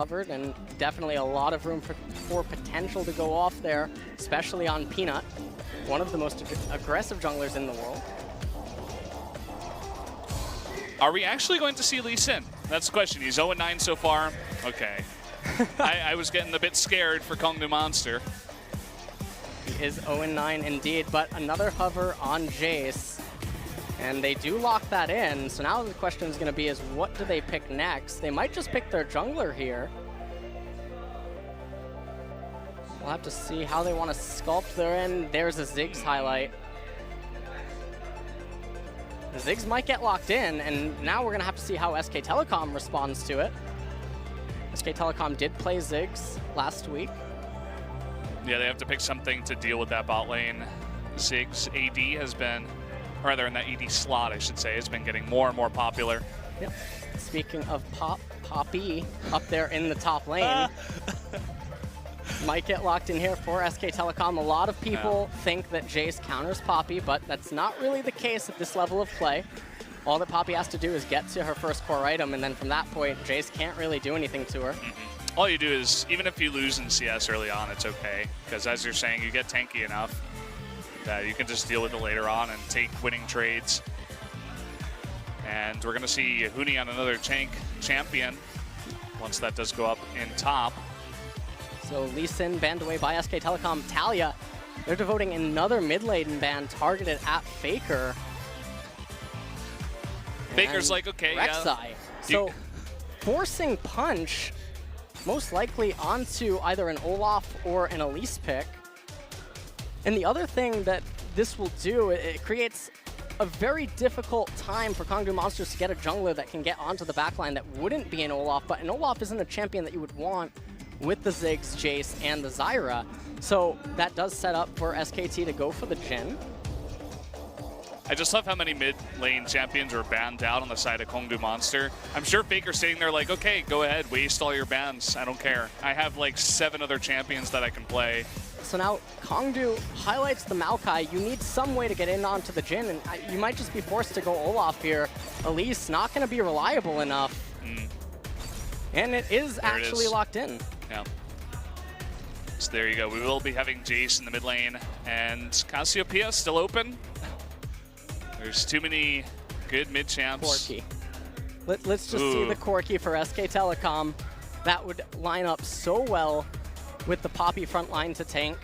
covered, and definitely a lot of room for potential to go off there, especially on Peanut, one of the most aggressive junglers in the world. Are we actually going to see Lee Sin? That's the question. He's 0-9 so far. Okay. I was getting a bit scared for Kongdoo Monster. He is 0-9 indeed, but another hover on Jace. And they do lock that in, so now the question is going to be is what do they pick next? They might just pick their jungler here. We'll have to see how they want to sculpt their end. There's a Ziggs highlight. The Ziggs might get locked in, and now we're going to have to see how SK Telecom responds to it. SK Telecom did play Ziggs last week. Yeah, they have to pick something to deal with that bot lane. Ziggs AD has been, or rather in that ED slot, I should say, has been getting more and more popular. Yep. Speaking of Poppy up there in the top lane, might get locked in here for SK Telecom. A lot of people think that Jace counters Poppy, but that's not really the case at this level of play. All that Poppy has to do is get to her first core item, and then from that point, Jace can't really do anything to her. All you do is, even if you lose in CS early on, it's okay. Because as you're saying, you get tanky enough that you can just deal with it later on and take winning trades. And we're going to see Huni on another tank champion once that does go up in top. So Lee Sin banned away by SK Telecom. Talia, they're devoting another mid lane ban targeted at Faker. Faker's like, okay, Rek'Sai. yeah. So forcing Punch most likely onto either an Olaf or an Elise pick. And the other thing that this will do, it creates a very difficult time for Kongdoo Monsters to get a jungler that can get onto the backline that wouldn't be an Olaf, but an Olaf isn't a champion that you would want with the Ziggs, Jace, and the Zyra. So that does set up for SKT to go for the Jhin. I just love how many mid-lane champions are banned out on the side of Kongdoo Monster. I'm sure Faker's sitting there like, okay, go ahead, waste all your bans. I don't care. I have like 7 other champions that I can play. So now Kongdoo highlights the Maokai. You need some way to get in onto the Jhin, and you might just be forced to go Olaf here. Elise not going to be reliable enough. And it is actually locked in. Yeah. So there you go. We will be having Jace in the mid lane, and Cassiopeia still open. There's too many good mid champs. Corki. Let's just see the Corki for SK Telecom. That would line up so well with the Poppy front line to tank.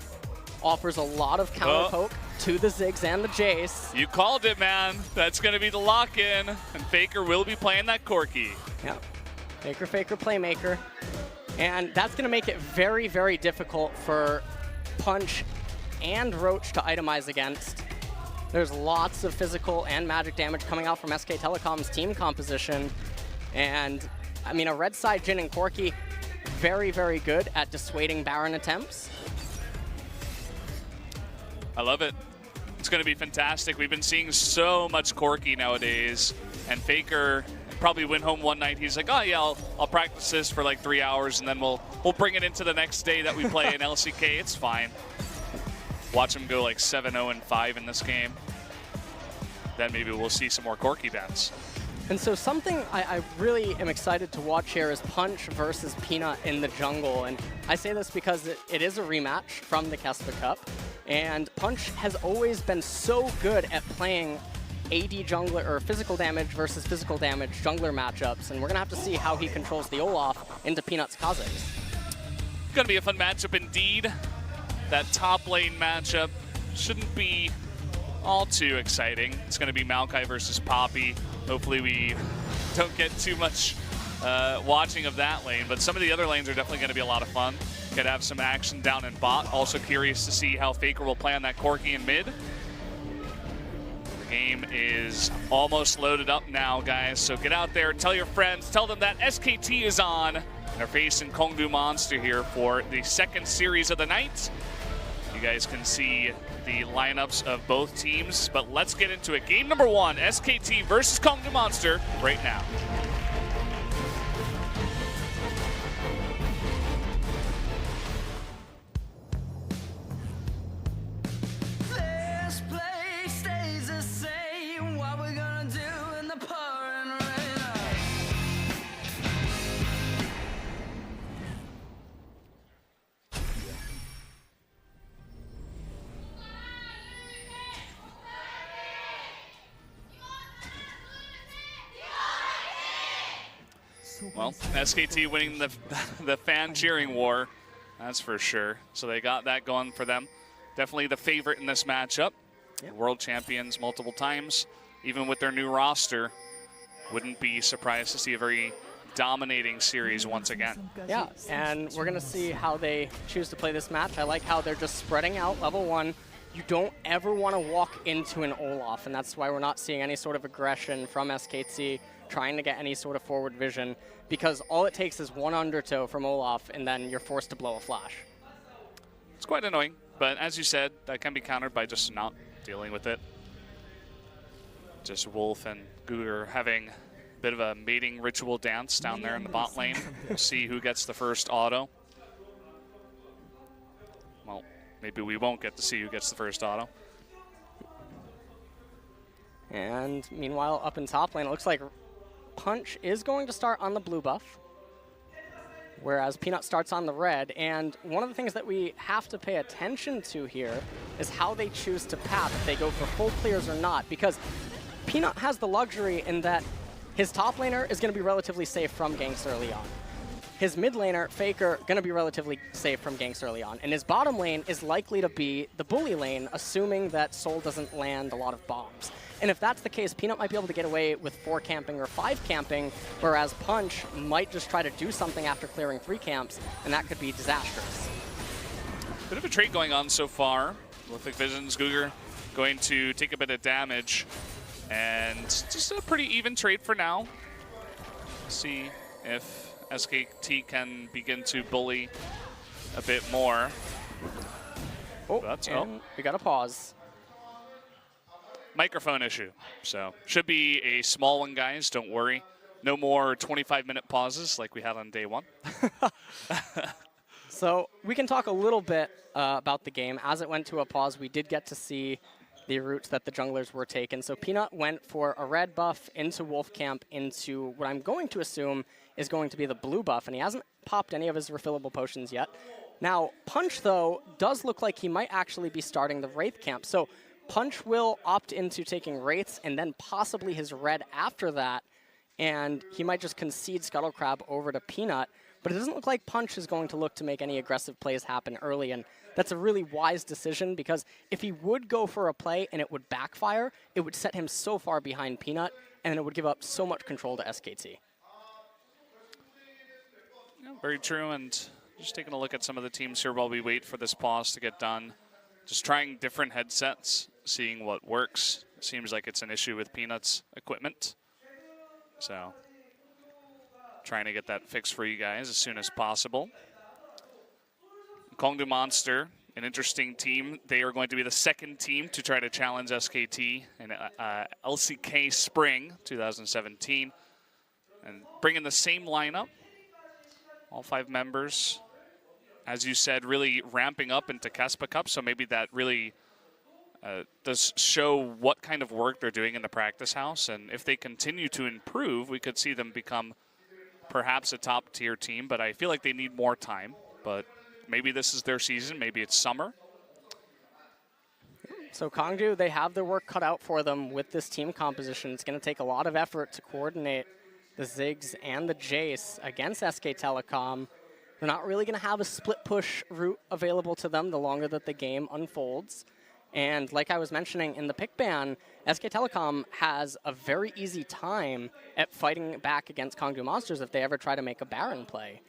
Offers a lot of counter poke to the Ziggs and the Jace. You called it, man. That's going to be the lock-in, and Faker will be playing that Corki. Yeah. Faker, playmaker. And that's going to make it very, very difficult for Punch and Roach to itemize against. There's lots of physical and magic damage coming out from SK Telecom's team composition. And, I mean, a red side Jhin and Corki, very, very good at dissuading Baron attempts. I love it. It's going to be fantastic. We've been seeing so much Corki nowadays. And Faker probably went home one night. He's like, oh, yeah, I'll practice this for like 3 hours, and then we'll bring it into the next day that we play in LCK. It's fine. Watch him go like 7-0-5 in this game. Then maybe we'll see some more Corki bans. And so something I really am excited to watch here is Punch versus Peanut in the jungle. And I say this because it is a rematch from the Kespa Cup. And Punch has always been so good at playing AD jungler, or physical damage versus physical damage jungler matchups. And we're going to have to see how he controls the Olaf into Peanut's Kha'Zix. Going to be a fun matchup indeed. That top lane matchup shouldn't be all too exciting. It's going to be Maokai versus Poppy. Hopefully we don't get too much watching of that lane, but some of the other lanes are definitely going to be a lot of fun. Could have some action down in bot. Also curious to see how Faker will play on that Corki in mid. The game is almost loaded up now, guys, so get out there, tell your friends, tell them that SKT is on. They're facing Kongdoo Monster here for the second series of the night. You guys can see the lineups of both teams, but let's get into it. Game number 1, SKT versus Kongdoo Monster right now. This place stays the same. What we're gonna do in the pouring rain. Well, SKT winning the fan cheering war, that's for sure. So they got that going for them. Definitely the favorite in this matchup. Yep. World champions multiple times. Even with their new roster, wouldn't be surprised to see a very dominating series once again. Yeah, and we're going to see how they choose to play this match. I like how they're just spreading out level 1. You don't ever want to walk into an Olaf, and that's why we're not seeing any sort of aggression from SKT trying to get any sort of forward vision, because all it takes is one undertow from Olaf, and then you're forced to blow a flash. It's quite annoying, but as you said, that can be countered by just not dealing with it. Just Wolf and Guger having a bit of a mating ritual dance down there in the bot lane. We'll see who gets the first auto. Well, maybe we won't get to see who gets the first auto. And meanwhile, up in top lane, it looks like Punch is going to start on the blue buff, whereas Peanut starts on the red. And one of the things that we have to pay attention to here is how they choose to path, if they go for full clears or not, because Peanut has the luxury in that his top laner is going to be relatively safe from ganks early on. His mid laner, Faker, going to be relatively safe from ganks early on. And his bottom lane is likely to be the bully lane, assuming that Soul doesn't land a lot of bombs. And if that's the case, Peanut might be able to get away with 4 camping or 5 camping, whereas Punch might just try to do something after clearing 3 camps, and that could be disastrous. Bit of a trade going on so far. Lithic Visions, Guger going to take a bit of damage, and just a pretty even trade for now. See if SKT can begin to bully a bit more. Oh, and we got a pause. Microphone issue. So should be a small one, guys. Don't worry. No more 25-minute pauses like we had on day 1. So we can talk a little bit about the game. As it went to a pause, we did get to see the routes that the junglers were taking. So Peanut went for a red buff into Wolf Camp into what I'm going to assume is going to be the blue buff, and he hasn't popped any of his refillable potions yet. Now, Punch, though, does look like he might actually be starting the Wraith Camp. So Punch will opt into taking Wraiths and then possibly his red after that, and he might just concede Scuttle Crab over to Peanut. But it doesn't look like Punch is going to look to make any aggressive plays happen early, and that's a really wise decision, because if he would go for a play and it would backfire, it would set him so far behind Peanut, and it would give up so much control to SKT. Yeah, very true, and just taking a look at some of the teams here while we wait for this pause to get done. Just trying different headsets, seeing what works. It seems like it's an issue with Peanut's equipment. So, trying to get that fixed for you guys as soon as possible. Kongdoo Monster, an interesting team. They are going to be the second team to try to challenge SKT in LCK Spring 2017. And bringing the same lineup, all 5 members. As you said, really ramping up into Kespa Cup, so maybe that really does show what kind of work they're doing in the practice house. And if they continue to improve, we could see them become perhaps a top-tier team, but I feel like they need more time. But maybe this is their season, maybe it's summer. So Kongdoo, they have their work cut out for them with this team composition. It's going to take a lot of effort to coordinate the Ziggs and the Jace against SK Telecom. They're not really going to have a split push route available to them the longer that the game unfolds. And like I was mentioning in the pick ban, SK Telecom has a very easy time at fighting back against Kongdoo Monsters if they ever try to make a Baron play.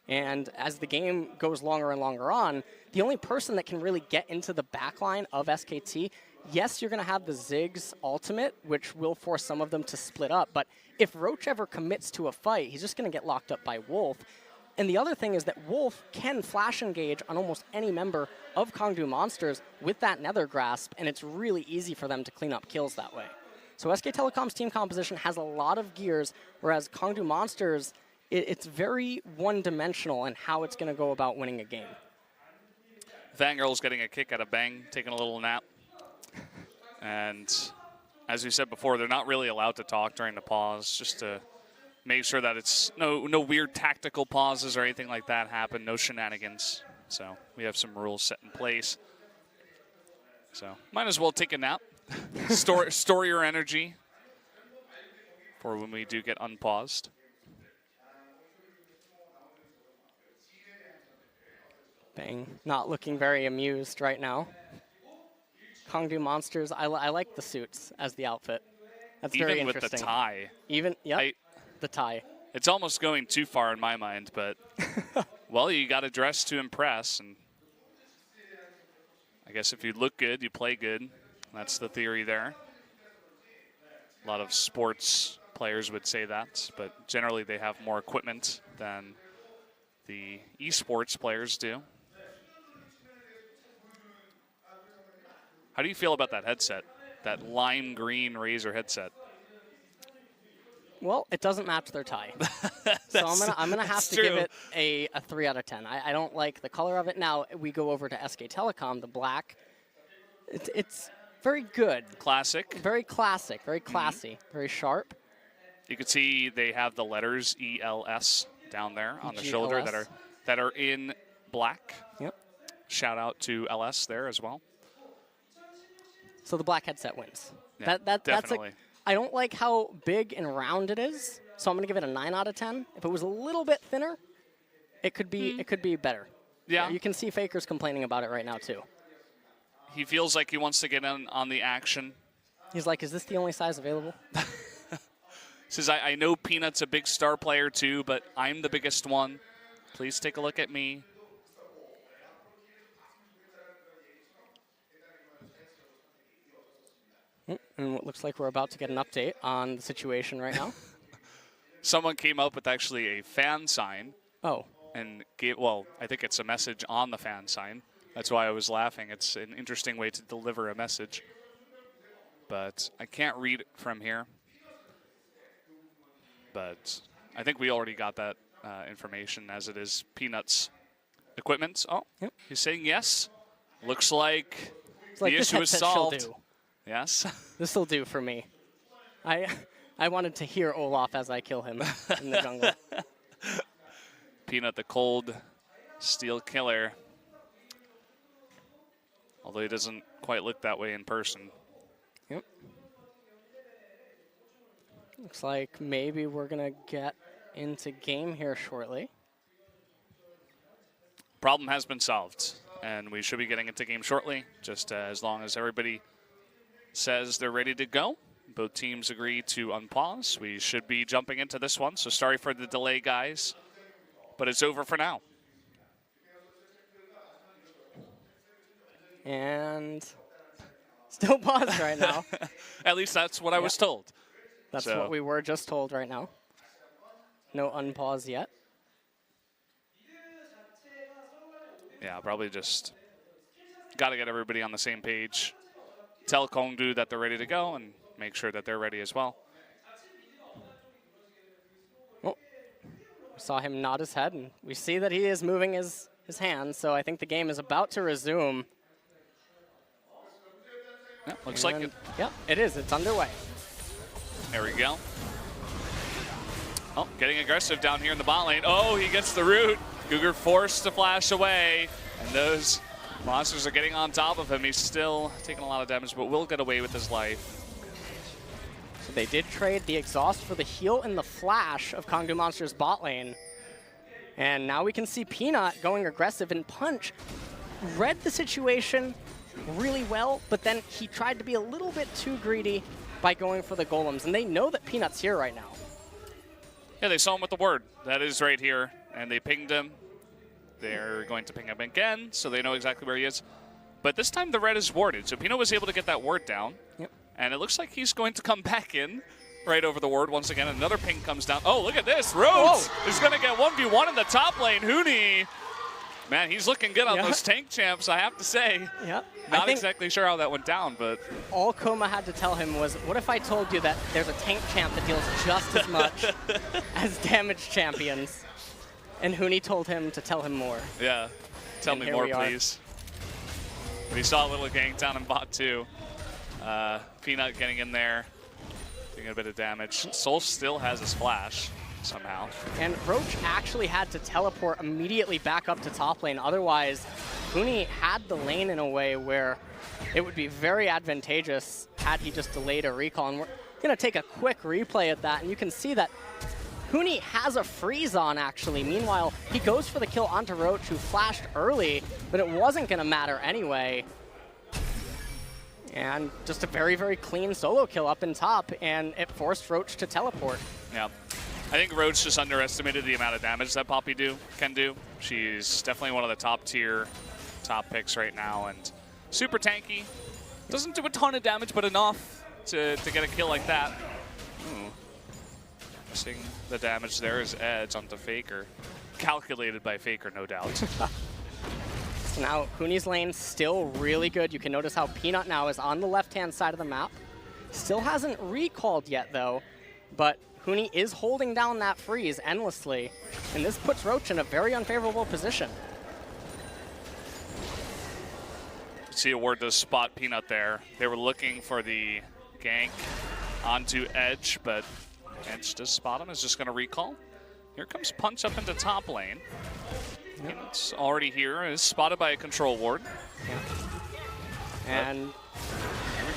And as the game goes longer and longer on, the only person that can really get into the backline of SKT, yes, you're going to have the Ziggs ultimate, which will force some of them to split up. But if Roach ever commits to a fight, he's just going to get locked up by Wolf. And the other thing is that Wolf can flash engage on almost any member of Kongdoo Monsters with that Nether Grasp, and it's really easy for them to clean up kills that way. So SK Telecom's team composition has a lot of gears, whereas Kongdoo Monsters, it's very one-dimensional in how it's going to go about winning a game. Fangirl's getting a kick out of Bang, taking a little nap. And as we said before, they're not really allowed to talk during the pause, just to make sure that it's no weird tactical pauses or anything like that happen, no shenanigans. So we have some rules set in place. So might as well take a nap, store your energy for when we do get unpaused. Bang, not looking very amused right now. Kongdoo Monsters, I like the suits as the outfit. That's very Even with interesting. the tie. Even, yep, the tie. It's almost going too far in my mind, but, well, you got to dress to impress. And I guess if you look good, you play good. That's the theory there. A lot of sports players would say that, but generally they have more equipment than the esports players do. How do you feel about that headset? That lime green Razer headset? Well, it doesn't match their tie. So I'm gonna have to give it a 3 out of 10. I don't like the color of it. Now we go over to SK Telecom, the black. It's very good. Classic. Very classic, very classy, very sharp. You can see they have the letters ELS down there on the shoulder that are in black. Yep. Shout out to LS there as well. So the black headset wins. Yeah, definitely. I don't like how big and round it is, so I'm going to give it a 9 out of 10. If it was a little bit thinner, it could be better. Yeah. You can see Faker's complaining about it right now too. He feels like he wants to get in on the action. He's like, is this the only size available? Says, I know Peanut's a big star player too, but I'm the biggest one. Please take a look at me. And it looks like we're about to get an update on the situation right now. Someone came up with actually a fan sign. Oh. And gave, well, I think it's a message on the fan sign. That's why I was laughing. It's an interesting way to deliver a message. But I can't read it from here. But I think we already got that information as it is Peanut's equipment. Oh, yep. He's saying yes. Looks like the this issue is headset shall solved. do. Yes. This will do for me. I wanted to hear Olaf as I kill him in the jungle. Peanut, the cold steel killer. Although he doesn't quite look that way in person. Yep. Looks like maybe we're going to get into game here shortly. Problem has been solved, and we should be getting into game shortly, just as long as everybody says they're ready to go. Both teams agree to unpause. We should be jumping into this one, so sorry for the delay, guys, but it's over for now. And still paused right now. At least that's what I was told. That's what we were just told right now. No unpause yet. Yeah, probably just got to get everybody on the same page. Tell Kongdoo that they're ready to go and make sure that they're ready as well. Oh, we saw him nod his head, and we see that he is moving his hands, so I think the game is about to resume. Yeah, looks like it. Yep, it is. It's underway. There we go. Oh, getting aggressive down here in the bot lane. Oh, he gets the root. Cougar forced to flash away, and those monsters are getting on top of him. He's still taking a lot of damage, but will get away with his life. So they did trade the exhaust for the heal and the flash of Kongdoo Monster's bot lane. And now we can see Peanut going aggressive, and Punch read the situation really well, but then he tried to be a little bit too greedy by going for the golems, and they know that Peanut's here right now. Yeah, they saw him with the word. That is right here, and they pinged him. They're going to ping him again, so they know exactly where he is. But this time the red is warded, so Peanut was able to get that ward down. Yep. And it looks like he's going to come back in right over the ward once again. Another ping comes down. Oh, look at this. Rhodes is going to get 1v1 in the top lane. Huni, man, he's looking good on those tank champs, I have to say. Yep. Not exactly sure how that went down, but... All Koma had to tell him was, what if I told you that there's a tank champ that deals just as much as damage champions? And Huni told him to tell him more. Yeah, tell me more, please. We saw a little gang down in bot too. Peanut getting in there, doing a bit of damage. Soul still has his flash somehow. And Roach actually had to teleport immediately back up to top lane. Otherwise, Huni had the lane in a way where it would be very advantageous had he just delayed a recall. And we're going to take a quick replay at that, and you can see that Huni has a freeze on, actually. Meanwhile, he goes for the kill onto Roach, who flashed early, but it wasn't going to matter anyway. And just a very, very clean solo kill up in top, and it forced Roach to teleport. Yeah. I think Roach just underestimated the amount of damage that Poppy can do. She's definitely one of the top picks right now, and super tanky. Doesn't do a ton of damage, but enough to get a kill like that. Ooh. Missing the damage there is Edge onto Faker. Calculated by Faker, no doubt. So now Huni's lane still really good. You can notice how Peanut now is on the left-hand side of the map. Still hasn't recalled yet, though, but Huni is holding down that freeze endlessly, and this puts Roach in a very unfavorable position. See a ward to spot Peanut there. They were looking for the gank onto Edge, but Edge does spot him. Is just going to recall. Here comes Punch up into top lane. Yep. Peanut's already here. Is spotted by a control ward. Yeah. And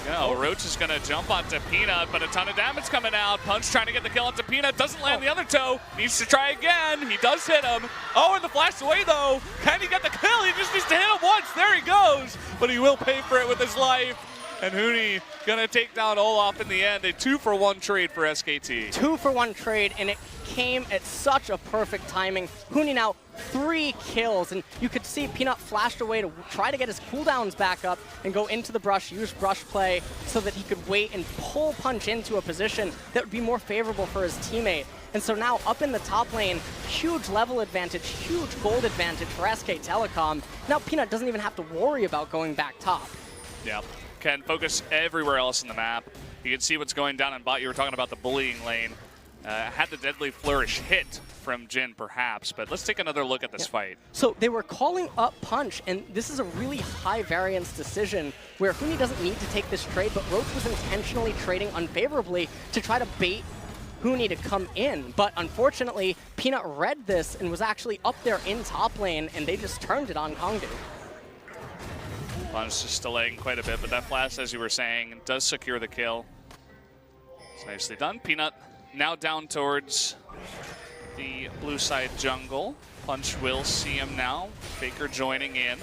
no, Roach is going to jump onto Peanut, but a ton of damage coming out. Punch trying to get the kill onto Peanut. Doesn't land the other toe. Needs to try again. He does hit him. Oh, and the flash away, though. Can he get the kill? He just needs to hit him once. There he goes. But he will pay for it with his life. And Huni going to take down Olaf in the end. A 2-for-1 trade for SKT. 2-for-1 trade, and it came at such a perfect timing. Huni now 3 kills, and you could see Peanut flashed away to try to get his cooldowns back up and go into the brush, use brush play so that he could wait and pull Punch into a position that would be more favorable for his teammate. And so now up in the top lane, huge level advantage, huge gold advantage for SK Telecom. Now Peanut doesn't even have to worry about going back top. Yeah. Can focus everywhere else in the map. You can see what's going down in bot. You were talking about the bullying lane. Had the Deadly Flourish hit from Jhin, perhaps, but let's take another look at this fight. So they were calling up Punch, and this is a really high variance decision where Huni doesn't need to take this trade, but Roach was intentionally trading unfavorably to try to bait Huni to come in. But unfortunately, Peanut read this and was actually up there in top lane, and they just turned it on Kongdoo. Punch just delaying quite a bit, but that flash, as you were saying, does secure the kill. It's nicely done. Peanut now down towards the blue side jungle. Punch will see him now. Faker joining in,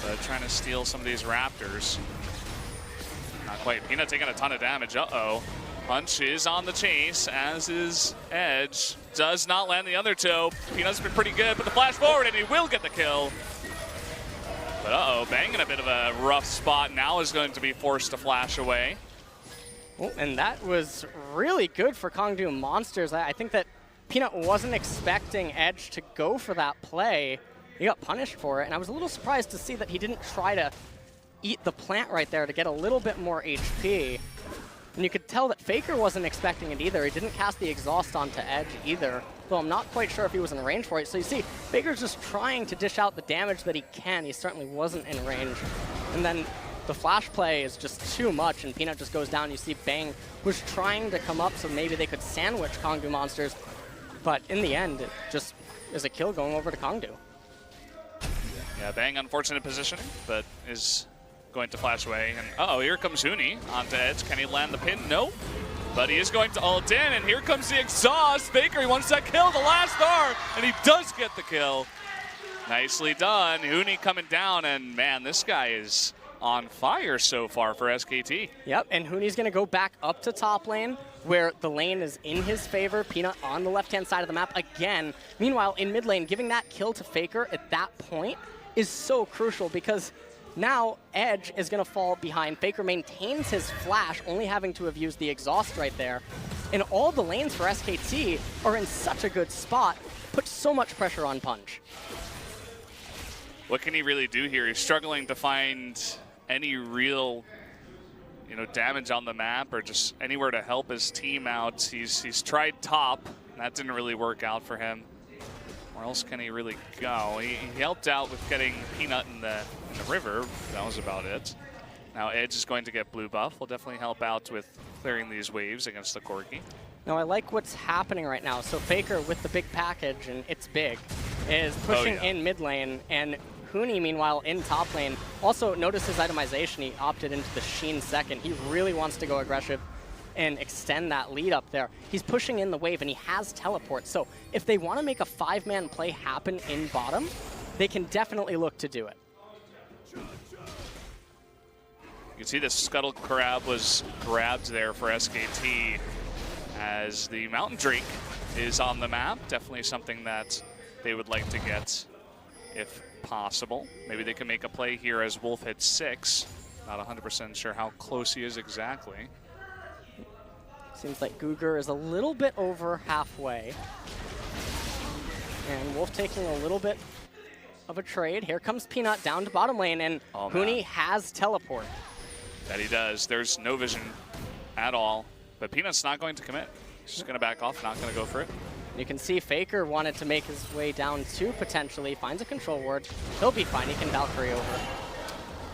but trying to steal some of these Raptors. Not quite. Peanut taking a ton of damage. Uh-oh. Punch is on the chase, as is Edge. Does not land the other toe. Peanut's been pretty good, but the flash forward, and he will get the kill. But uh-oh, Bang in a bit of a rough spot. Now is going to be forced to flash away. Oh, and that was really good for Kongdoo Monsters. I think that Peanut wasn't expecting Edge to go for that play. He got punished for it, and I was a little surprised to see that he didn't try to eat the plant right there to get a little bit more HP. And you could tell that Faker wasn't expecting it either. He didn't cast the exhaust onto Edge either, though I'm not quite sure if he was in range for it. So you see, Faker's just trying to dish out the damage that he can. He certainly wasn't in range. And then the flash play is just too much, and Peanut just goes down. You see Bang was trying to come up so maybe they could sandwich Kongdoo Monsters, but in the end, it just is a kill going over to Kongdoo. Yeah, Bang, unfortunate positioning, but is going to flash away. And uh-oh, here comes Huni onto Edge. Can he land the pin? No. But he is going to ult in, and here comes the exhaust. Faker, he wants that kill, the last star, and he does get the kill. Nicely done. Huni coming down, and man, this guy is on fire so far for SKT. Yep, and Huni's going to go back up to top lane, where the lane is in his favor. Peanut on the left-hand side of the map again. Meanwhile, in mid lane, giving that kill to Faker at that point is so crucial, because now Edge is going to fall behind. Faker maintains his flash, only having to have used the exhaust right there. And all the lanes for SKT are in such a good spot, puts so much pressure on Punch. What can he really do here? He's struggling to find any real, damage on the map or just anywhere to help his team out. He's tried top, and that didn't really work out for him. Where else can he really go? He helped out with getting Peanut in the river. That was about it. Now Edge is going to get blue buff. Will definitely help out with clearing these waves against the Corki. Now I like what's happening right now. So Faker with the big package, and it's big, is pushing in mid lane, and Huni, meanwhile, in top lane. Also, notice his itemization. He opted into the Sheen second. He really wants to go aggressive. and extend that lead up there. He's pushing in the wave, and he has teleport. So if they want to make a 5-man play happen in bottom, they can definitely look to do it. You can see the Scuttle Crab was grabbed there for SKT as the Mountain Drake is on the map. Definitely something that they would like to get if possible. Maybe they can make a play here as Wolf hits 6. Not 100% sure how close he is exactly. Seems like Guger is a little bit over halfway. And Wolf taking a little bit of a trade. Here comes Peanut down to bottom lane, and Huni has teleport. That he does. There's no vision at all. But Peanut's not going to commit. He's just going to back off, not going to go for it. You can see Faker wanted to make his way down 2 potentially. Finds a control ward. He'll be fine. He can Valkyrie over.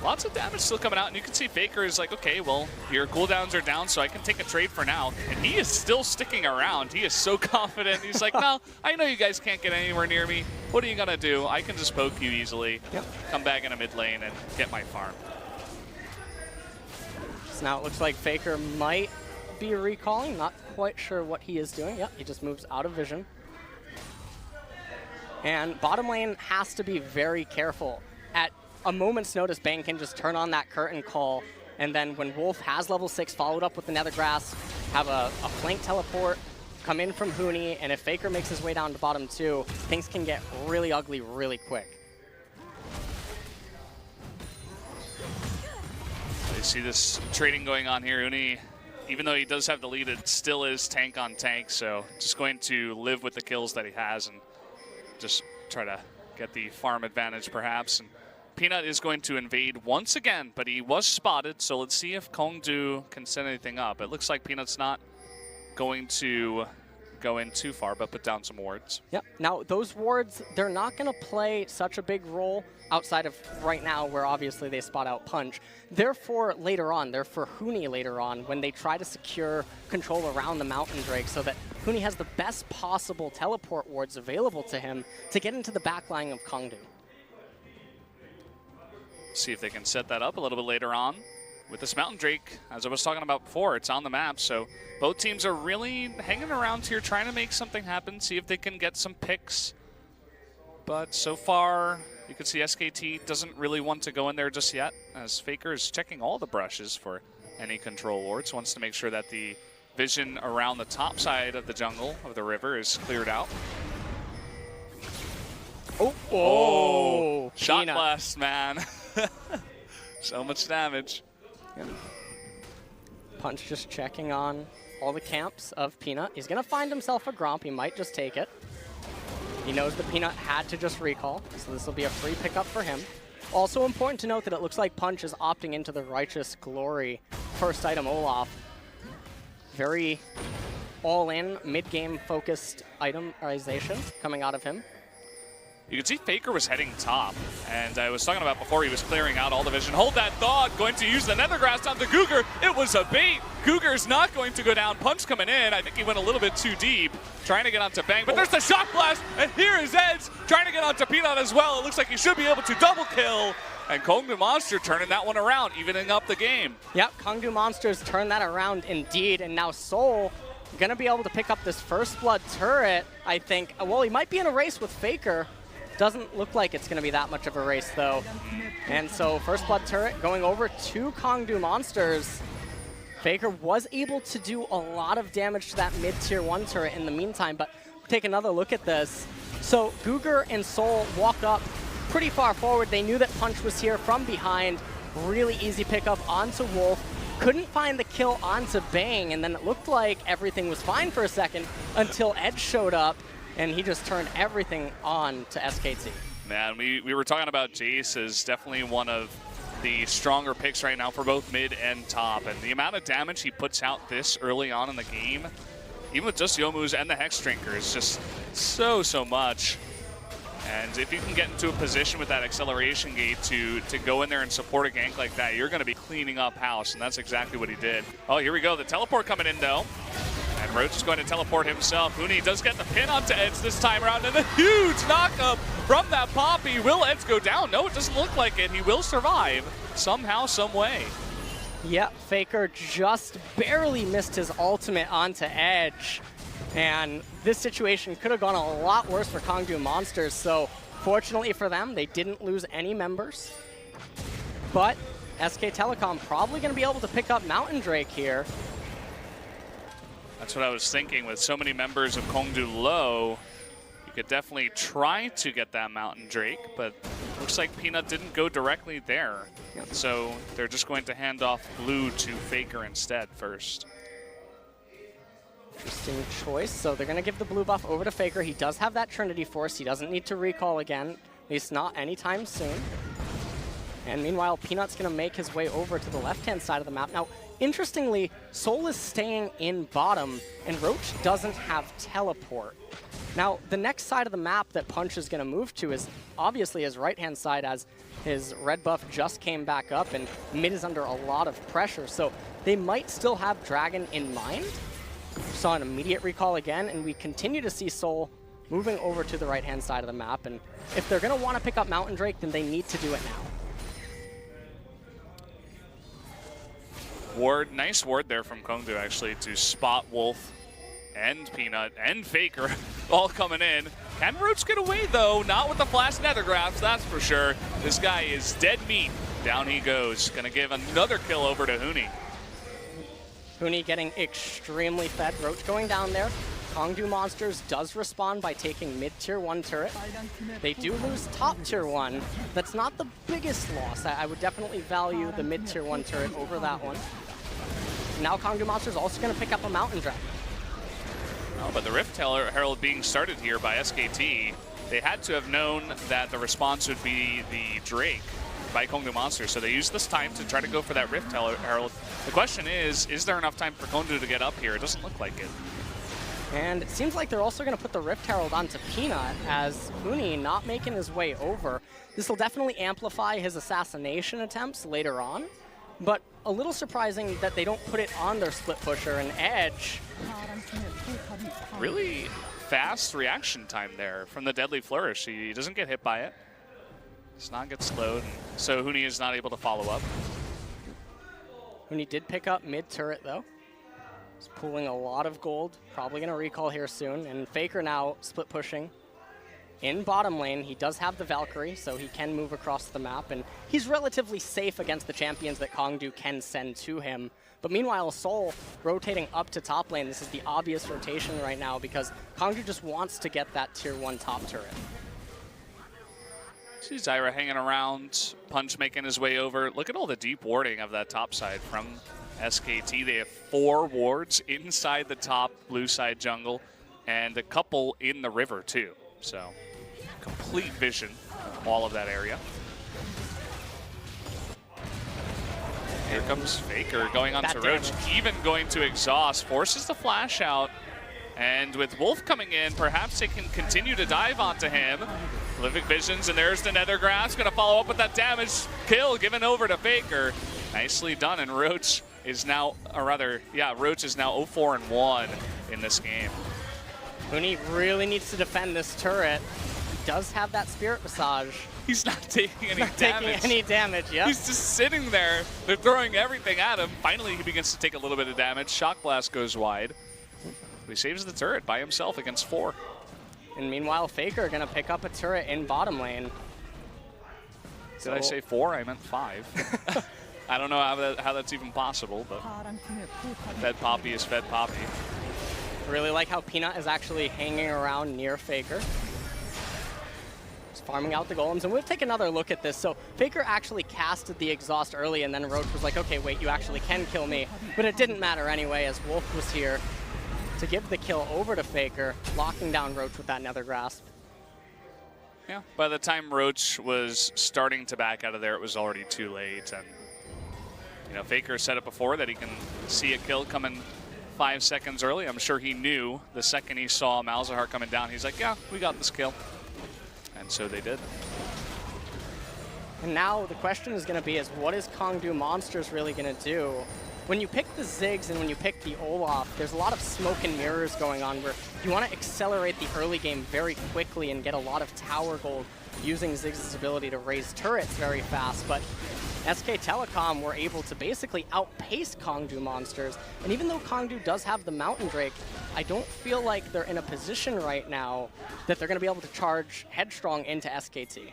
Lots of damage still coming out, and you can see Faker is like, okay, well, your cooldowns are down, so I can take a trade for now. And he is still sticking around. He is so confident. He's like, no, I know you guys can't get anywhere near me. What are you going to do? I can just poke you easily, come back in a mid lane, and get my farm. So now it looks like Faker might be recalling. Not quite sure what he is doing. Yep, he just moves out of vision. And bottom lane has to be very careful. At a moment's notice, Bang can just turn on that curtain call, and then when Wolf has level 6 followed up with the Nether Grass, have a flank teleport, come in from Huni, and if Faker makes his way down to bottom 2, things can get really ugly really quick. You see this trading going on here. Huni, even though he does have the lead, it still is tank on tank, so just going to live with the kills that he has and just try to get the farm advantage perhaps. And Peanut is going to invade once again, but he was spotted, so let's see if Kongdoo can set anything up. It looks like Peanut's not going to go in too far, but put down some wards. Yep. Now, those wards, they're not going to play such a big role outside of right now where obviously they spot out Punch. They're for later on. They're for Huni later on when they try to secure control around the Mountain Drake so that Huni has the best possible teleport wards available to him to get into the backline of Kongdoo. See if they can set that up a little bit later on. With this Mountain Drake, as I was talking about before, it's on the map, so both teams are really hanging around here trying to make something happen, see if they can get some picks. But so far, you can see SKT doesn't really want to go in there just yet, as Faker is checking all the brushes for any control wards, wants to make sure that the vision around the top side of the jungle, of the river, is cleared out. Oh, shot Peanut. blast, man. So much damage. Yeah. Punch just checking on all the camps of Peanut. He's going to find himself a Gromp. He might just take it. He knows that Peanut had to just recall, so this will be a free pickup for him. Also important to note that it looks like Punch is opting into the Righteous Glory first item Olaf. Very all-in, mid-game focused itemization coming out of him. You can see Faker was heading top, and I was talking about before he was clearing out all the vision. Hold that thought, going to use the Nether Grass onto Guger. It was a bait. Guger's not going to go down. Punch coming in. I think he went a little bit too deep, trying to get onto Bang, but there's the Shock Blast, and here is Edge trying to get onto Peanut as well. It looks like he should be able to double kill, and Kongdoo Monster turning that one around, evening up the game. Yep, Kongdoo Monsters turn that around indeed, and now Soul going to be able to pick up this First Blood turret, I think. Well, he might be in a race with Faker. Doesn't look like it's going to be that much of a race, though. And so First Blood turret going over to Kongdoo Monsters. Faker was able to do a lot of damage to that mid-tier 1 turret in the meantime, but take another look at this. So Guger and Soul walk up pretty far forward. They knew that Punch was here from behind. Really easy pickup onto Wolf. Couldn't find the kill onto Bang, and then it looked like everything was fine for a second until Edge showed up, and he just turned everything on to SKT. Man, we were talking about Jace as definitely one of the stronger picks right now for both mid and top. And the amount of damage he puts out this early on in the game, even with just Youmuu's and the Hex Drinker, is just so much. And if you can get into a position with that acceleration gate to go in there and support a gank like that, you're going to be cleaning up house, and that's exactly what he did. Oh, here we go. The teleport coming in, though. And Roach is going to teleport himself. Huni does get the pin onto Edge this time around, and a huge knockup from that Poppy. Will Edge go down? No, it doesn't look like it. He will survive somehow, some way. Yep, Faker just barely missed his ultimate onto Edge. And this situation could have gone a lot worse for Kongdoo Monsters, so fortunately for them, they didn't lose any members. But SK Telecom probably going to be able to pick up Mountain Drake here. That's what I was thinking. With so many members of Kongdoo low, you could definitely try to get that Mountain Drake, but looks like Peanut didn't go directly there. Yep. So they're just going to hand off blue to Faker instead first. Interesting choice. So they're going to give the blue buff over to Faker. He does have that Trinity Force. He doesn't need to recall again, at least not anytime soon. And meanwhile, Peanut's going to make his way over to the left-hand side of the map. Now, interestingly, Soul is staying in bottom, and Roach doesn't have teleport. Now, the next side of the map that Punch is going to move to is obviously his right-hand side, as his red buff just came back up, and mid is under a lot of pressure. So they might still have Dragon in mind. Saw an immediate recall again, and we continue to see Soul moving over to the right-hand side of the map. And if they're going to want to pick up Mountain Drake, then they need to do it now. Ward, nice ward there from Kongdoo actually to spot Wolf and Peanut and Faker all coming in. Can Roach get away though? Not with the flash nethergraphs, that's for sure. This guy is dead meat. Down he goes. Gonna give another kill over to Huni. Huni getting extremely fed. Roach going down there. Kongdoo Monsters does respond by taking mid-tier 1 turret. They do lose top tier 1. That's not the biggest loss. I would definitely value the mid-tier 1 turret over that one. Now Kongdoo Monsters also going to pick up a Mountain Dragon. Oh, but the Rift Herald being started here by SKT, they had to have known that the response would be the Drake by Kongdoo Monsters, so they used this time to try to go for that Rift Herald. The question is there enough time for Kongdoo to get up here? It doesn't look like it. And it seems like they're also going to put the Rift Herald onto Peanut, as Huni not making his way over. This will definitely amplify his assassination attempts later on, but a little surprising that they don't put it on their split pusher. And Edge. Really fast reaction time there from the Deadly Flourish. He doesn't get hit by it. Does not get slowed, so Huni is not able to follow up. Huni did pick up mid-turret though. He's pulling a lot of gold, probably going to recall here soon. And Faker now split pushing in bottom lane. He does have the Valkyrie, so he can move across the map, and he's relatively safe against the champions that Kongdoo can send to him. But meanwhile, Soul rotating up to top lane. This is the obvious rotation right now because Kongdoo just wants to get that tier 1 top turret. See Zyra hanging around, Punch making his way over. Look at all the deep warding of that top side from SKT. They have 4 wards inside the top blue side jungle and a couple in the river too. So complete vision of all of that area. Here comes Faker going on to Roach, even going to exhaust, forces the flash out. And with Wolf coming in, perhaps they can continue to dive onto him. Prolific Visions, and there's the Nethergrass, gonna follow up with that damage kill given over to Faker. Nicely done, and Roach is now, or rather, yeah, Roach is now 0-4-1 in this game. Huni really needs to defend this turret. He does have that Spirit Massage. He's not taking any damage. Taking any damage, yeah. He's just sitting there. They're throwing everything at him. Finally, he begins to take a little bit of damage. Shock Blast goes wide. He saves the turret by himself against 4. And meanwhile, Faker gonna pick up a turret in bottom lane. Did I say 4? I meant 5. I don't know how that's even possible, but fed Poppy is fed Poppy. Really like how Peanut is actually hanging around near Faker. He's farming out the golems, and we'll take another look at this. So Faker actually casted the exhaust early, and then Roach was like, okay, wait, you actually can kill me. But it didn't matter anyway, as Wolf was here to give the kill over to Faker, locking down Roach with that Nether Grasp. Yeah, by the time Roach was starting to back out of there, it was already too late. And you know, Faker said it before that he can see a kill coming 5 seconds early. I'm sure he knew the second he saw Malzahar coming down, he's like, yeah, we got this kill. And so they did. And now the question is going to be what is Kongdoo Monsters really going to do? When you pick the Ziggs and when you pick the Olaf, there's a lot of smoke and mirrors going on where you want to accelerate the early game very quickly and get a lot of tower gold using Ziggs' ability to raise turrets very fast. But SK Telecom were able to basically outpace Kongdoo Monsters. And even though Kongdoo does have the Mountain Drake, I don't feel like they're in a position right now that they're going to be able to charge headstrong into SKT.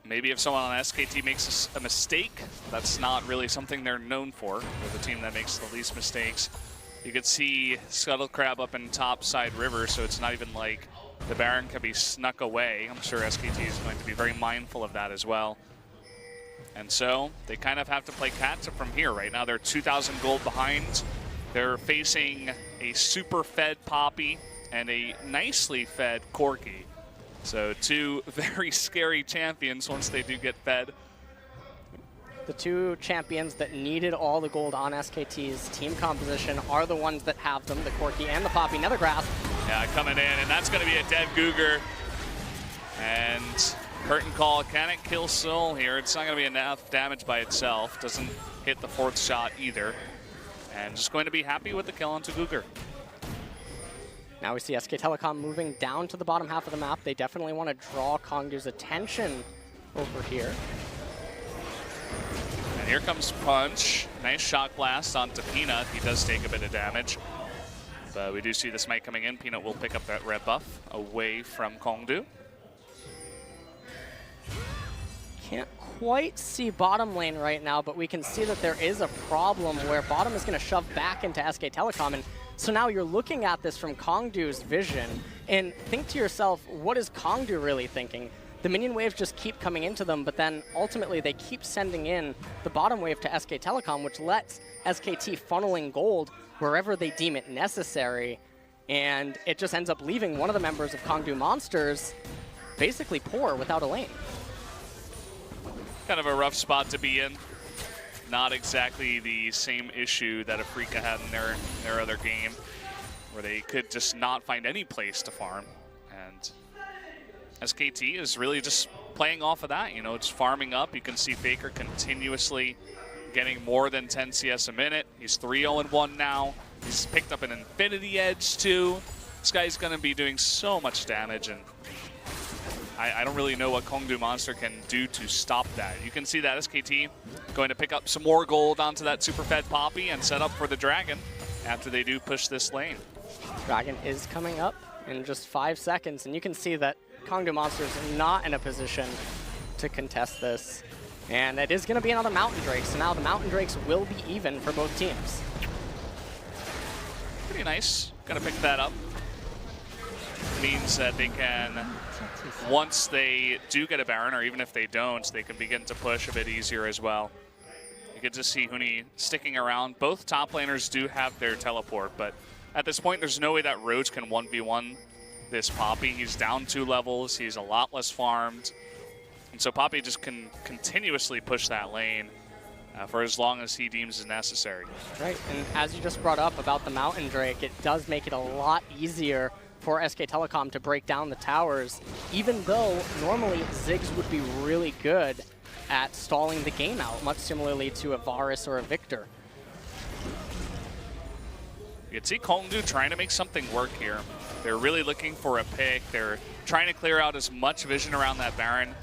Maybe if someone on SKT makes a mistake, that's not really something they're known for. They're the team that makes the least mistakes. You could see Scuttle Crab up in top side river, so it's not even like the Baron can be snuck away. I'm sure SKT is going to be very mindful of that as well. And so they kind of have to play catch-up from here. Right now they're 2,000 gold behind. They're facing a super fed Poppy and a nicely fed Corki. So two very scary champions once they do get fed. The two champions that needed all the gold on SKT's team composition are the ones that have them, the Corki and the Poppy Nethergrass. Yeah, coming in, and that's going to be a dead Cougar. And curtain call, can it kill Soul here? It's not going to be enough damage by itself. Doesn't hit the fourth shot either. And just going to be happy with the kill onto Cougar. Now we see SK Telecom moving down to the bottom half of the map. They definitely want to draw Kongdoo's attention over here. And here comes Punch. Nice shock blast onto Peanut. He does take a bit of damage. But we do see the smite coming in. Peanut will pick up that red buff away from Kongdoo. Can't quite see bottom lane right now, but we can see that there is a problem where bottom is going to shove back into SK Telecom. And so now you're looking at this from Kongdoo's vision and think to yourself, what is Kongdoo really thinking? The minion waves just keep coming into them, but then ultimately they keep sending in the bottom wave to SK Telecom, which lets SKT funneling gold wherever they deem it necessary. And it just ends up leaving one of the members of Kongdoo Monsters basically poor without a lane. Kind of a rough spot to be in. Not exactly the same issue that Afrika had in their other game, where they could just not find any place to farm. And SKT is really just playing off of that. You know, it's farming up. You can see Faker continuously getting more than 10 CS a minute. He's 3-0-1 now. He's picked up an Infinity Edge too. This guy's going to be doing so much damage, and I don't really know what Kongdoo Monster can do to stop that. You can see that SKT going to pick up some more gold onto that super fed Poppy and set up for the Dragon after they do push this lane. Dragon is coming up in just 5 seconds, and you can see that Kongdoo Monster is not in a position to contest this. And it is going to be another Mountain Drake, so now the Mountain Drakes will be even for both teams. Pretty nice. Gonna pick that up. Means that they can, once they do get a Baron, or even if they don't, they can begin to push a bit easier as well. You get to see Huni sticking around. Both top laners do have their teleport, but at this point, there's no way that Roach can 1v1 this Poppy. He's down 2 levels. He's a lot less farmed. And so Poppy just can continuously push that lane for as long as he deems is necessary. Right, and as you just brought up about the Mountain Drake, it does make it a lot easier for SK Telecom to break down the towers, even though normally Ziggs would be really good at stalling the game out, much similarly to a Varus or a Victor. You can see Kongdoo trying to make something work here. They're really looking for a pick. They're trying to clear out as much vision around that Baron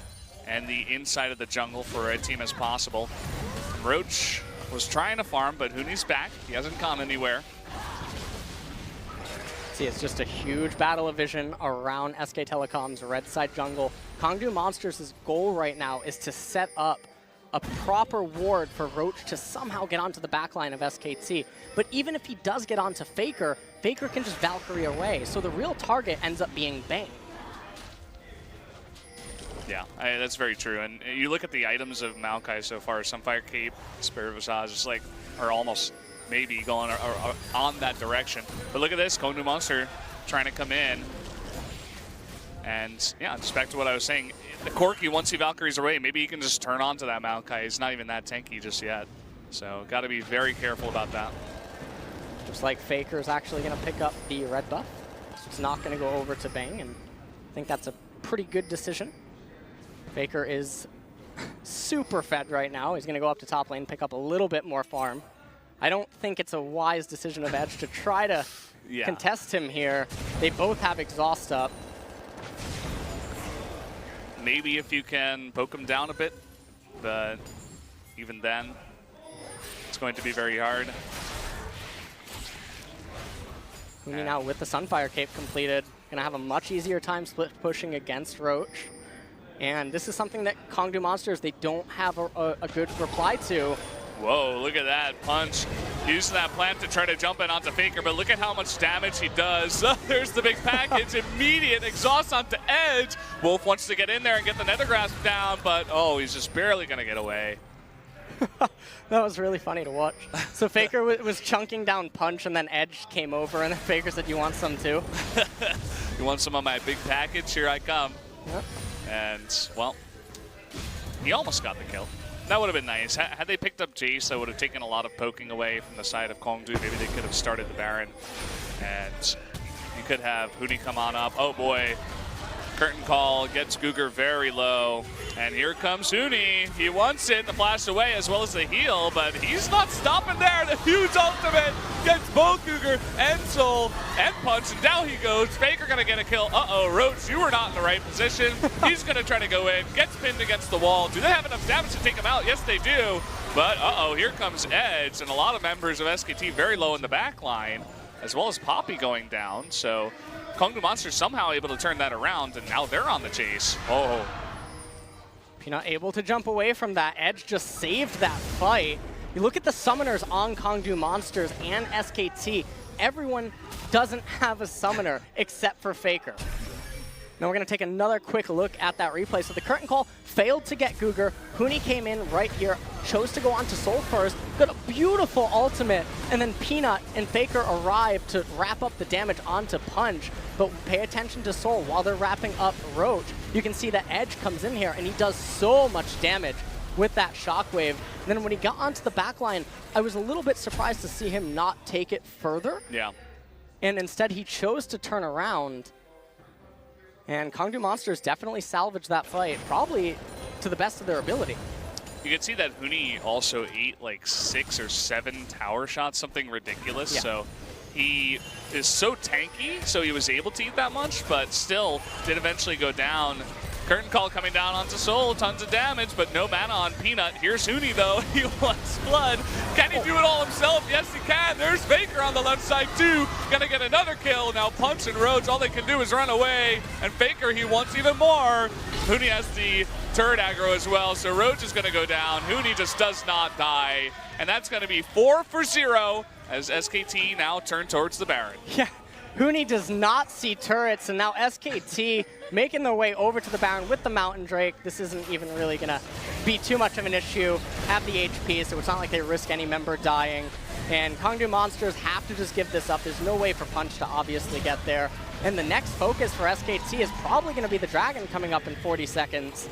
and the inside of the jungle for a red team as possible. Roach was trying to farm, but Huni's back. He hasn't gone anywhere. See, it's just a huge battle of vision around SK Telecom's red side jungle. Kongdoo Monsters' goal right now is to set up a proper ward for Roach to somehow get onto the backline of SKT. But even if he does get onto Faker, Faker can just Valkyrie away. So the real target ends up being Bang. Yeah, that's very true. And you look at the items of Maokai so far, Sunfire Cape, Spirit Visage, just like, are almost maybe going on that direction. But look at this, Kongdoo Monster trying to come in. And yeah, just back to what I was saying, the Corki, once he Valkyries away, maybe he can just turn on to that Maokai. He's not even that tanky just yet. So got to be very careful about that. Looks like Faker's actually going to pick up the red buff. So it's not going to go over to Bang, and I think that's a pretty good decision. Faker is super fed right now. He's going to go up to top lane, pick up a little bit more farm. I don't think it's a wise decision of Edge to try to contest him here. They both have exhaust up. Maybe if you can poke him down a bit but even then, it's going to be very hard. Huni now with the Sunfire Cape completed, gonna have a much easier time split pushing against Roach. And this is something that Kongdoo Monsters, they don't have a good reply to. Whoa, look at that punch. Using that plant to try to jump in onto Faker, but look at how much damage he does. There's the big package, immediate exhaust onto Edge. Wolf wants to get in there and get the Nether Grasp down, but oh, he's just barely gonna get away. That was really funny to watch. So Faker was chunking down punch, and then Edge came over, and then Faker said, "You want some too?" You want some of my big package? Here I come. Yep. And, well, he almost got the kill. That would have been nice. Had they picked up Jace, that would have taken a lot of poking away from the side of Kongdoo. Maybe they could have started the Baron. And you could have Huni come on up. Oh boy. Curtain call gets Cougar very low. And here comes Huni. He wants it, the flash away as well as the heal, but he's not stopping there. The huge ultimate gets both Cougar and Soul and punch, and down he goes. Faker gonna get a kill. Uh-oh, Roach, you were not in the right position. He's gonna try to go in, gets pinned against the wall. Do they have enough damage to take him out? Yes, they do. But uh-oh, here comes Edge, and a lot of members of SKT very low in the back line, as well as Poppy going down. So Kongdoo Monsters somehow able to turn that around, and now they're on the chase. Oh. Peanut able to jump away from that. Edge just saved that fight. You look at the summoners on Kongdoo Monsters and SKT. Everyone doesn't have a summoner except for Faker. Now we're going to take another quick look at that replay. So the curtain call failed to get Cougar. Huni came in right here, chose to go on to Soul first, got a beautiful ultimate, and then Peanut and Faker arrived to wrap up the damage onto Punch. But pay attention to Soul while they're wrapping up Roach. You can see that Edge comes in here and he does so much damage with that shockwave. And then when he got onto the backline, I was a little bit surprised to see him not take it further. Yeah. And instead he chose to turn around. And Kongdoo Monsters definitely salvaged that fight, probably to the best of their ability. You can see that Huni also ate like 6 or 7 tower shots, something ridiculous. Yeah. So he is so tanky, so he was able to eat that much, but still did eventually go down. Curtain call coming down onto Soul, tons of damage, but no mana on Peanut. Here's Huni though, he wants blood. Can he do it all himself? Yes, he can. There's Faker on the left side too. Gonna get another kill. Now Punch and Roach, all they can do is run away. And Faker, he wants even more. Huni has the turret aggro as well, so Roach is gonna go down. Huni just does not die. And that's gonna be 4 for 0 as SKT now turn towards the Baron. Yeah, Huni does not see turrets, and now SKT making their way over to the Baron with the Mountain Drake. This isn't even really going to be too much of an issue. Have the HP, so it's not like they risk any member dying. And Kongdoo Monsters have to just give this up. There's no way for Punch to obviously get there. And the next focus for SKT is probably going to be the Dragon coming up in 40 seconds.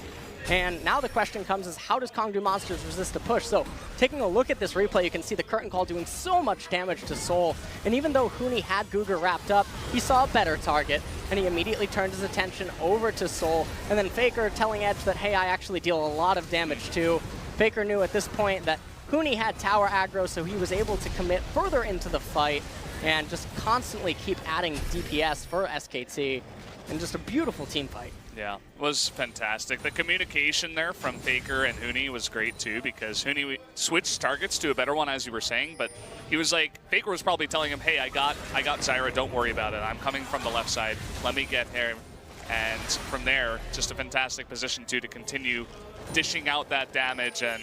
And now the question comes is, how does Kongdoo Monsters resist a push? So taking a look at this replay, you can see the curtain call doing so much damage to Soul. And even though Huni had Cougar wrapped up, he saw a better target, and he immediately turned his attention over to Soul. And then Faker telling Edge that, hey, I actually deal a lot of damage too. Faker knew at this point that Huni had tower aggro, so he was able to commit further into the fight and just constantly keep adding DPS for SKT. And just a beautiful team fight. Yeah, it was fantastic. The communication there from Faker and Huni was great too, because Huni switched targets to a better one, as you were saying, but he was like, Faker was probably telling him, hey, I got Zyra, don't worry about it. I'm coming from the left side. Let me get him. And from there, just a fantastic position too to continue dishing out that damage. And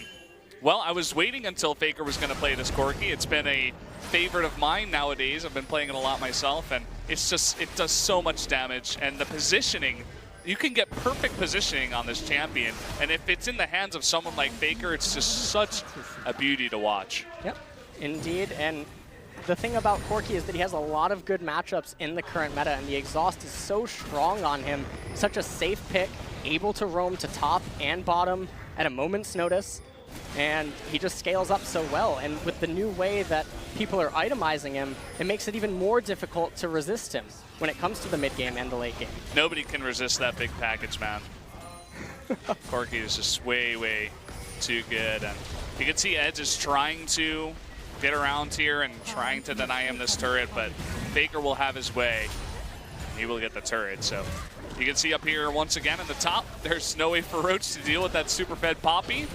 well, I was waiting until Faker was going to play this Corki. It's been a favorite of mine nowadays. I've been playing it a lot myself, and it's just, it does so much damage. And the positioning, you can get perfect positioning on this champion, and if it's in the hands of someone like Faker, it's just such a beauty to watch. Yep, indeed. And the thing about Corki is that he has a lot of good matchups in the current meta, and the exhaust is so strong on him. Such a safe pick, able to roam to top and bottom at a moment's notice. And he just scales up so well. And with the new way that people are itemizing him, it makes it even more difficult to resist him when it comes to the mid game and the late game. Nobody can resist that big package, man. Corki is just way, way too good. And you can see Edge is trying to get around here and trying to deny him this turret, but Faker will have his way. He will get the turret. So you can see up here once again in the top, there's no way for Roach to deal with that super fed Poppy.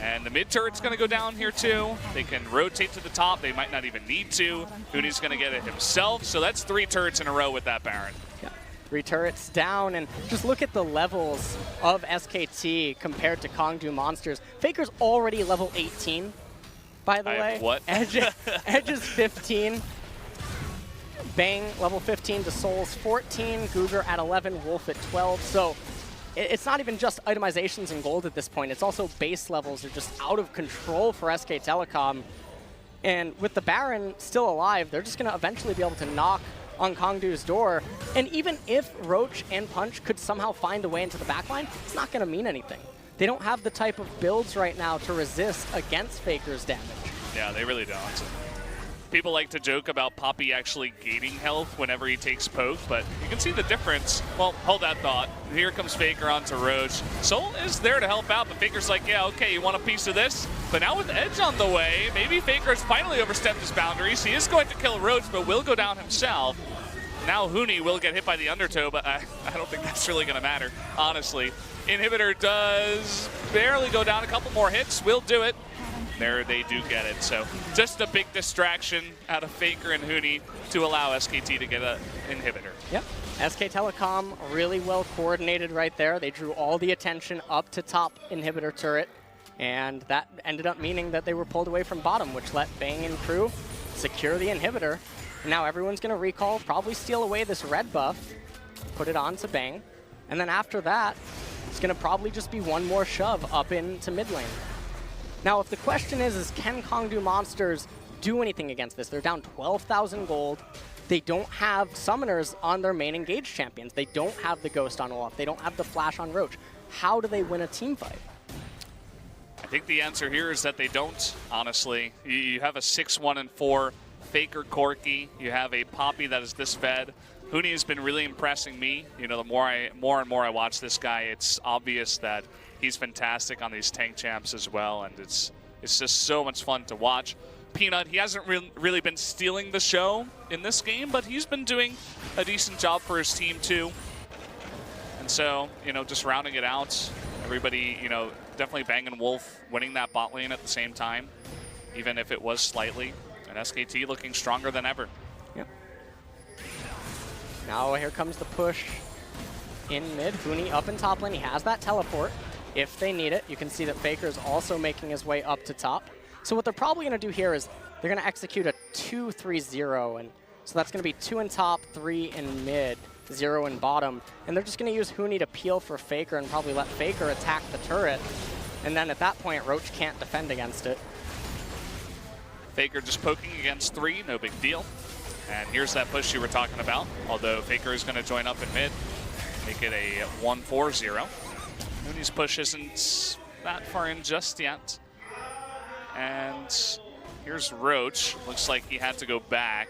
And the mid turret's going to go down here too. They can rotate to the top. They might not even need to. Huni's going to get it himself. So that's 3 turrets in a row with that Baron. Yeah. 3 turrets down, and just look at the levels of SKT compared to Kongdoo Monsters. Faker's already level 18, by the way. What? Edge is 15. Bang, level 15 to Souls 14. Guger at 11, Wolf at 12. So it's not even just itemizations and gold at this point. It's also base levels are just out of control for SK Telecom. And with the Baron still alive, they're just going to eventually be able to knock on Kongdoo's door. And even if Roach and Punch could somehow find a way into the backline, it's not going to mean anything. They don't have the type of builds right now to resist against Faker's damage. Yeah, they really don't. People like to joke about Poppy actually gaining health whenever he takes poke, but you can see the difference. Well, hold that thought. Here comes Faker onto Roach. Soul is there to help out, but Faker's like, yeah, okay, you want a piece of this? But now with Edge on the way, maybe Faker has finally overstepped his boundaries. He is going to kill Roach, but will go down himself. Now Huni will get hit by the undertow, but I don't think that's really going to matter, honestly. Inhibitor does barely go down. A couple more hits will do it. There they do get it. So just a big distraction out of Faker and Huni to allow SKT to get an inhibitor. Yep. SK Telecom really well coordinated right there. They drew all the attention up to top inhibitor turret, and that ended up meaning that they were pulled away from bottom, which let Bang and crew secure the inhibitor. And now everyone's going to recall, probably steal away this red buff, put it on to Bang, and then after that, it's going to probably just be one more shove up into mid lane. Now, if the question is can Kongdoo Monsters do anything against this? They're down 12,000 gold. They don't have summoners on their main engaged champions. They don't have the Ghost on Olaf. They don't have the Flash on Roach. How do they win a team fight? I think the answer here is that they don't, honestly. You have a 6-1-4 Faker Corki. You have a Poppy that is this fed. Huni has been really impressing me. You know, the more and more I watch this guy, it's obvious that he's fantastic on these tank champs as well, and it's just so much fun to watch. Peanut, he hasn't really been stealing the show in this game, but he's been doing a decent job for his team too. And so, you know, just rounding it out, everybody, you know, definitely Bang and Wolf winning that bot lane at the same time, even if it was slightly. And SKT looking stronger than ever. Yep. Now here comes the push in mid. Huni up in top lane. He has that teleport if they need it. You can see that Faker's also making his way up to top. So what they're probably going to do here is they're going to execute a 2-3-0. And so that's going to be 2 in top, 3 in mid, 0 in bottom. And they're just going to use Huni to peel for Faker and probably let Faker attack the turret. And then at that point, Roach can't defend against it. Faker just poking against 3, no big deal. And here's that push you were talking about, although Faker is going to join up in mid, make it a 1-4-0. Huni's push isn't that far in just yet. And here's Roach. Looks like he had to go back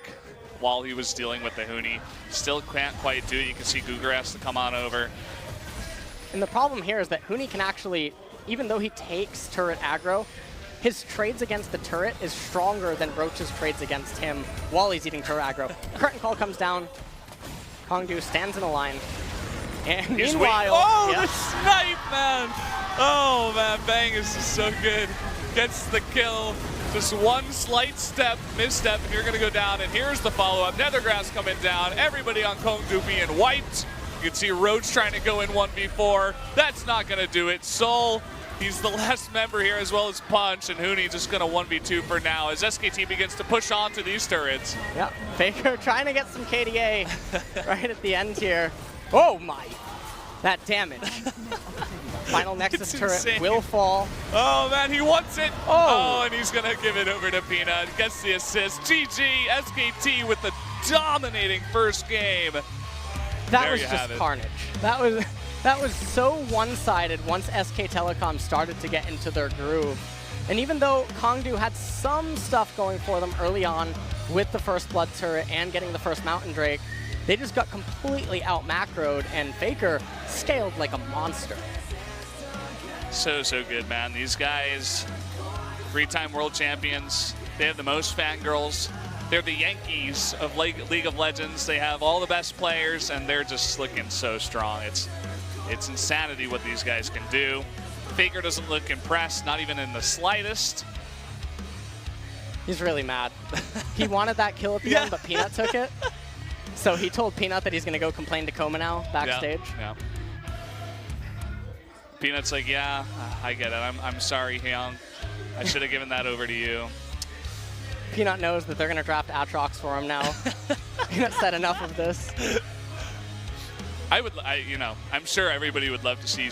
while he was dealing with the Huni. Still can't quite do it. You can see Guger has to come on over. And the problem here is that Huni can actually, even though he takes turret aggro, his trades against the turret is stronger than Roach's trades against him while he's eating turret aggro. Curtain call comes down. Kongdoo stands in a line. And He's meanwhile... Oh, yeah. the snipe, man! Oh, man, Bang is just so good. Gets the kill. Just one slight misstep, and you're going to go down. And here's the follow-up. Nethergrass coming down. Everybody on Kongdoo being wiped. You can see Roach trying to go in 1v4. That's not going to do it. Soul... He's the last member here, as well as Punch, and Huni just going to 1v2 for now as SKT begins to push on to these turrets. Yeah, Faker trying to get some KDA right at the end here. Oh my, that damage. Final Nexus turret insane. will fall. Oh man, he wants it. Oh, And he's going to give it over to Peanut. Gets the assist. GG, SKT with the dominating first game. That there was just carnage. That was so one-sided once SK Telecom started to get into their groove. And even though Kongdoo had some stuff going for them early on with the first Blood turret and getting the first Mountain Drake, they just got completely out-macroed, and Faker scaled like a monster. So good, man. These guys, 3-time world champions. They have the most fangirls. They're the Yankees of League of Legends. They have all the best players, and they're just looking so strong. It's insanity what these guys can do. Faker doesn't look impressed, not even in the slightest. He's really mad. He wanted that kill at the end, but Peanut took it. So he told Peanut that he's going to go complain to Koma now backstage. Yeah. Peanut's like, yeah, I get it. I'm sorry, Hyung. I should have given that over to you. Peanut knows that they're going to draft Aatrox for him now. Peanut said enough of this. I'm sure everybody would love to see